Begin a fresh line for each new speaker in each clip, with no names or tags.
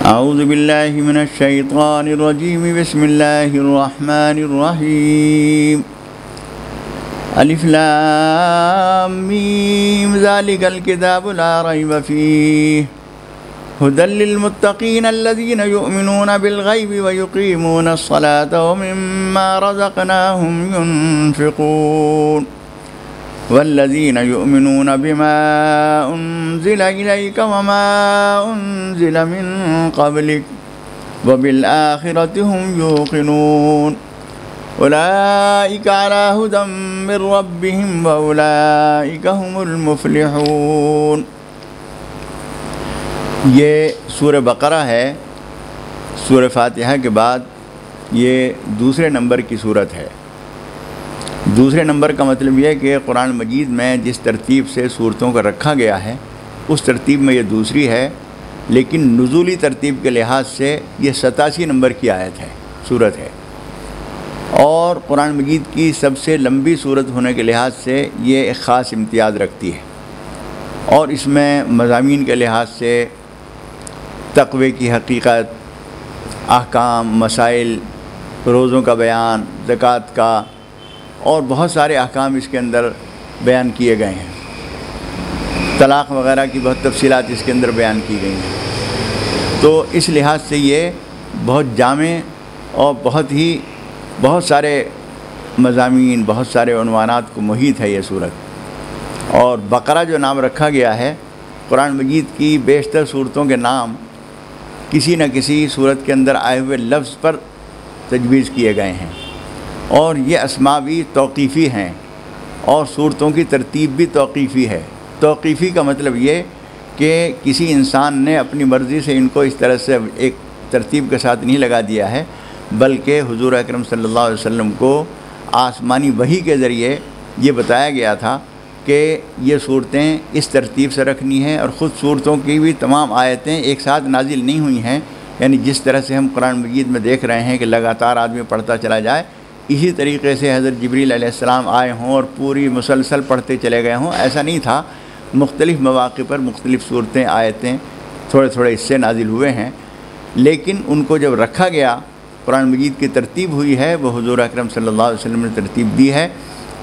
اعوذ باللہ من الشیطان الرجیم بسم اللہ الرحمن الرحیم الف لام میم ذالک الکتاب لا ریب فیہ ھدی للمتقین الذین یؤمنون بالغیب ویقیمون الصلاة ومما رزقناہم ینفقون والذین یؤمنون بما انزل الیک وما انزل من قبلک وبالآخرۃ ہم یوقنون اولئک علی ھدی من ربہم واولئک ہم المفلحون۔ یہ سورہ بقرہ ہے، سورہ فاتحہ کے بعد یہ دوسرے نمبر کی صورت ہے۔ دوسرے نمبر کا مطلب یہ ہے کہ قرآن مجید میں جس ترتیب سے صورتوں کا رکھا گیا ہے اس ترتیب میں یہ دوسری ہے، لیکن نزولی ترتیب کے لحاظ سے یہ 87 نمبر کی آیت ہے، صورت ہے، اور قرآن مجید کی سب سے لمبی صورت ہونے کے لحاظ سے یہ ایک خاص امتیاز رکھتی ہے، اور اس میں مضامین کے لحاظ سے تقوی کی حقیقت، احکام، مسائل، روزوں کا بیان، زکوٰۃ کا، اور بہت سارے احکام اس کے اندر بیان کیے گئے ہیں، طلاق وغیرہ کی بہت تفصیلات اس کے اندر بیان کی گئی ہیں۔ تو اس لحاظ سے یہ بہت جامع اور بہت سارے مضامین، بہت سارے عنوانات کو محیط ہے یہ صورت۔ اور بقرہ جو نام رکھا گیا ہے، قرآن مجید کی بیشتر صورتوں کے نام کسی نہ کسی صورت کے اندر آئے ہوئے لفظ پر تجویز کیے گئے ہیں، اور یہ اسماء بھی توقیفی ہیں، اور صورتوں کی ترتیب بھی توقیفی ہے۔ توقیفی کا مطلب یہ کہ کسی انسان نے اپنی مرضی سے ان کو اس طرح سے ایک ترتیب کے ساتھ نہیں لگا دیا ہے، بلکہ حضور اکرم صلی اللہ علیہ وسلم کو آسمانی وحی کے ذریعے یہ بتایا گیا تھا کہ یہ صورتیں اس ترتیب سے رکھنی ہیں، اور خود صورتوں کی بھی تمام آیتیں ایک ساتھ نازل نہیں ہوئی ہیں، یعنی جس طرح سے ہم قرآن مجید میں دیکھ رہے ہیں کہ لگاتار آدمی پڑھتا چلا جائے، اسی طریقے سے حضرت جبریل علیہ السلام آئے ہوں اور پوری مسلسل پڑھتے چلے گئے ہوں، ایسا نہیں تھا۔ مختلف مواقع پر مختلف صورتیں، آیتیں تھوڑے حصے نازل ہوئے ہیں، لیکن ان کو جب رکھا گیا، قرآن مجید کی ترتیب ہوئی ہے، وہ حضور اکرم صلی اللہ علیہ وسلم نے ترتیب دی ہے،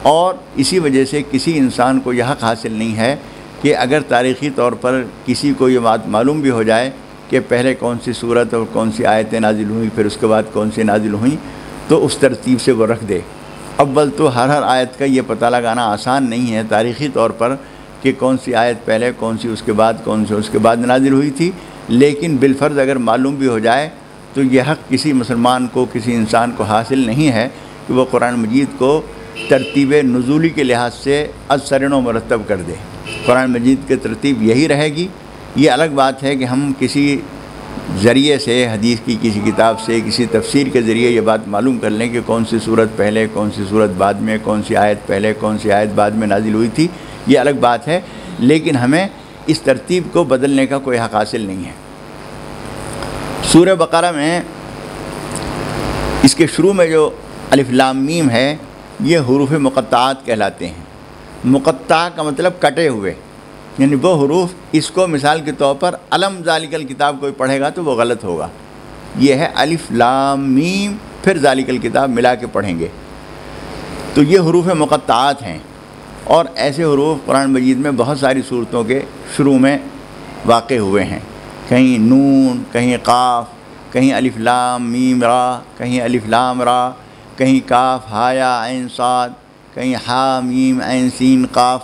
اور اسی وجہ سے کسی انسان کو یہ حق حاصل نہیں ہے کہ اگر تاریخی طور پر کسی کو یہ بات معلوم بھی ہو جائے کہ پہلے کون سی صورت اور کون سی آیتیں نازل ہوئیں، پھر اس کے بعد کون سی نازل ہوئیں، تو اس ترتیب سے وہ رکھ دے۔ اول تو ہر آیت کا یہ پتہ لگانا آسان نہیں ہے تاریخی طور پر کہ کون سی آیت پہلے، کون سی اس کے بعد، کون سی اس کے بعد نازل ہوئی تھی، لیکن بالفرض اگر معلوم بھی ہو جائے تو یہ حق کسی مسلمان کو، کسی انسان کو حاصل نہیں ہے کہ وہ قرآن مجید کو ترتیب نزولی کے لحاظ سے از سرنو مرتب کر دے۔ قرآن مجید کی ترتیب یہی رہے گی۔ یہ الگ بات ہے کہ ہم کسی ذریعے سے، حدیث کی کسی کتاب سے، کسی تفسیر کے ذریعے یہ بات معلوم کر لیں کہ کون سی صورت پہلے، کون سی صورت بعد میں، کون سی آیت پہلے، کون سی آیت بعد میں نازل ہوئی تھی، یہ الگ بات ہے، لیکن ہمیں اس ترتیب کو بدلنے کا کوئی حق حاصل نہیں ہے۔ سورہ بقرہ میں اس کے شروع میں جو الف لام میم ہے، یہ حروف مقطعات کہلاتے ہیں۔ مقطع کا مطلب کٹے ہوئے، یعنی وہ حروف، اس کو مثال کے طور پر علم ذالک الکتاب کوئی پڑھے گا تو وہ غلط ہوگا۔ یہ ہے الف لام میم، پھر ذالک الکتاب ملا کے پڑھیں گے، تو یہ حروف مقطعات ہیں، اور ایسے حروف قرآن مجید میں بہت ساری صورتوں کے شروع میں واقع ہوئے ہیں، کہیں نون، کہیں قاف، کہیں الف لام میم را، کہیں الف لام را، کہیں کاف ہا یا عین صاد، کہیں ہا میم عین سین قاف۔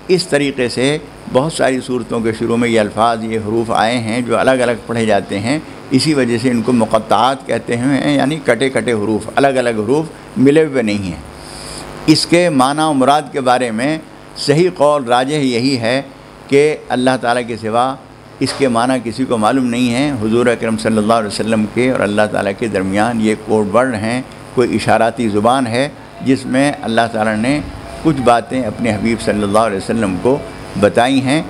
اس طریقے سے بہت ساری صورتوں کے شروع میں یہ الفاظ، یہ حروف آئے ہیں جو الگ الگ پڑھے جاتے ہیں، اسی وجہ سے ان کو مقطعات کہتے ہیں، یعنی کٹے کٹے حروف، الگ الگ حروف ملے ہوئے نہیں ہیں۔ اس کے معنی و مراد کے بارے میں صحیح قول راجح یہی ہے کہ اللہ تعالیٰ کے سوا اس کے معنی کسی کو معلوم نہیں ہے۔ حضور اکرم صلی اللہ علیہ وسلم کے اور اللہ تعالیٰ کے درمیان یہ کوڈ ورڈ ہیں، کوئی اشاراتی زبان ہے جس میں اللہ تعالیٰ نے کچھ باتیں اپنے حبیب صلی اللہ علیہ وسلم کو بتائی ہیں۔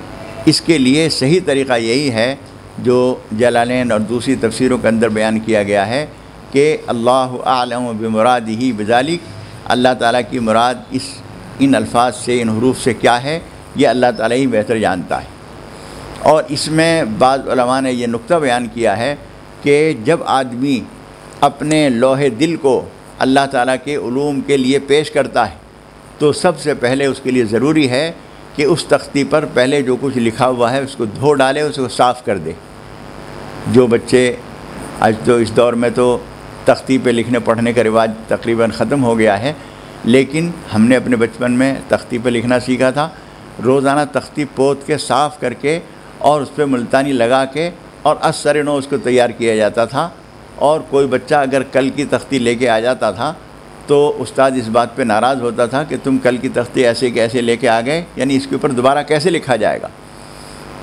اس کے لیے صحیح طریقہ یہی ہے جو جلالین اور دوسری تفسیروں کے اندر بیان کیا گیا ہے کہ اللہ اعلم بمرادہ بذالک، اللہ تعالیٰ کی مراد ان الفاظ سے، ان حروف سے کیا ہے، یہ اللہ تعالیٰ ہی بہتر جانتا ہے۔ اور اس میں بعض علماء نے یہ نقطہ بیان کیا ہے کہ جب آدمی اپنے لوح دل کو اللہ تعالیٰ کے علوم کے لیے پیش کرتا ہے تو سب سے پہلے اس کے لیے ضروری ہے کہ اس تختی پر پہلے جو کچھ لکھا ہوا ہے اس کو دھو ڈالے، اس کو صاف کر دے۔ جو بچے آج تو اس دور میں تو تختی پہ لکھنے پڑھنے کا رواج تقریباً ختم ہو گیا ہے، لیکن ہم نے اپنے بچپن میں تختی پہ لکھنا سیکھا تھا۔ روزانہ تختی پوت کے صاف کر کے اور اس پہ ملتانی لگا کے اور اثر نو اس کو تیار کیا جاتا تھا، اور کوئی بچہ اگر کل کی تختی لے کے آ جاتا تھا تو استاد اس بات پہ ناراض ہوتا تھا کہ تم کل کی تختی ایسے کیسے لے کے آ گئے، یعنی اس کے اوپر دوبارہ کیسے لکھا جائے گا۔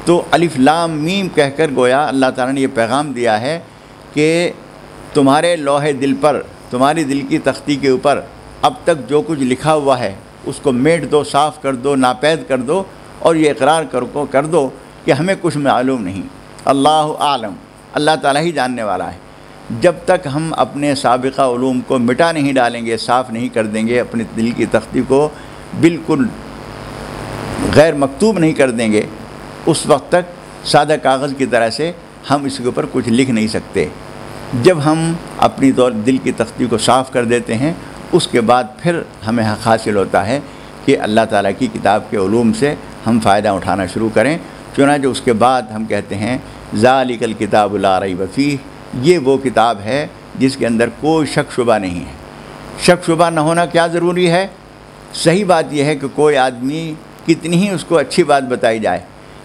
تو الف لام میم کہہ کر گویا اللہ تعالیٰ نے یہ پیغام دیا ہے کہ تمہارے لوح دل پر، تمہاری دل کی تختی کے اوپر اب تک جو کچھ لکھا ہوا ہے اس کو میٹ دو، صاف کر دو، ناپید کر دو، اور یہ اقرار کر دو کہ ہمیں کچھ معلوم نہیں، اللہ عالم، اللہ تعالیٰ ہی جاننے والا ہے۔ جب تک ہم اپنے سابقہ علوم کو مٹا نہیں ڈالیں گے، صاف نہیں کر دیں گے، اپنی دل کی تختی کو بالکل غیر مکتوب نہیں کر دیں گے، اس وقت تک سادہ کاغذ کی طرح سے ہم اس کے اوپر کچھ لکھ نہیں سکتے۔ جب ہم اپنی دل کی تختی کو صاف کر دیتے ہیں، اس کے بعد پھر ہمیں حق حاصل ہوتا ہے کہ اللہ تعالیٰ کی کتاب کے علوم سے ہم فائدہ اٹھانا شروع کریں۔ چنانچہ اس کے بعد ہم کہتے ہیں ذالک الکتاب لا ریب فیہ، یہ وہ کتاب ہے جس کے اندر کوئی شک شبہ نہیں ہے۔ شک شبہ نہ ہونا کیا ضروری ہے؟ صحیح بات یہ ہے کہ کوئی آدمی کتنی ہی اس کو اچھی بات بتائی جائے،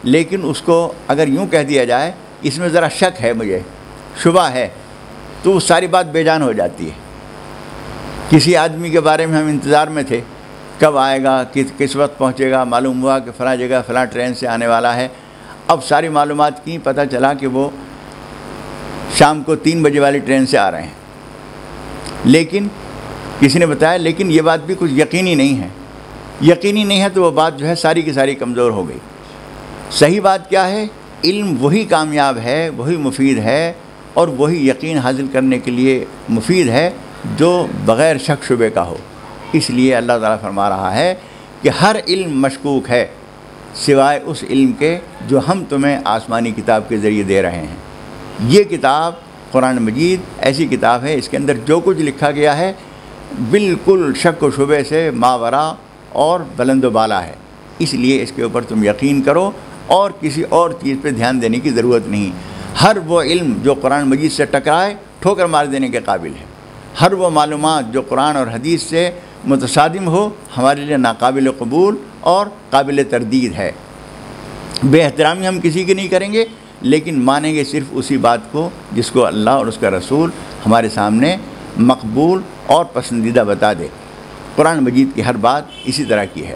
لیکن اس کو اگر یوں کہہ دیا جائے اس میں ذرا شک ہے، مجھے شبہ ہے، تو وہ ساری بات بے جان ہو جاتی ہے۔ کسی آدمی کے بارے میں ہم انتظار میں تھے، کب آئے گا، کس وقت پہنچے گا، معلوم ہوا کہ فلاں جگہ فلاں ٹرین سے آنے والا ہے۔ اب ساری معلومات کی، پتہ چلا کہ وہ شام کو 3 بجے والی ٹرین سے آ رہے ہیں، لیکن کسی نے بتایا، لیکن یہ بات بھی کچھ یقینی نہیں ہے۔ یقینی نہیں ہے تو وہ بات جو ہے ساری کی ساری کمزور ہو گئی۔ صحیح بات کیا ہے؟ علم وہی کامیاب ہے، وہی مفید ہے، اور وہی یقین حاصل کرنے کے لیے مفید ہے جو بغیر شک شبے کا ہو۔ اس لیے اللہ تعالیٰ فرما رہا ہے کہ ہر علم مشکوک ہے سوائے اس علم کے جو ہم تمہیں آسمانی کتاب کے ذریعے دے رہے ہیں۔ یہ کتاب قرآن مجید ایسی کتاب ہے، اس کے اندر جو کچھ لکھا گیا ہے بالکل شک و شبے سے ماورا اور بلند و بالا ہے، اس لیے اس کے اوپر تم یقین کرو اور کسی اور چیز پہ دھیان دینے کی ضرورت نہیں۔ ہر وہ علم جو قرآن مجید سے ٹکرائے ٹھوکر مار دینے کے قابل ہے، ہر وہ معلومات جو قرآن اور حدیث سے متصادم ہو ہمارے لیے ناقابل قبول اور قابل تردید ہے۔ بے احترامی ہم کسی کی نہیں کریں گے، لیکن مانیں گے صرف اسی بات کو جس کو اللہ اور اس کا رسول ہمارے سامنے مقبول اور پسندیدہ بتا دے۔ قرآن مجید کی ہر بات اسی طرح کی ہے۔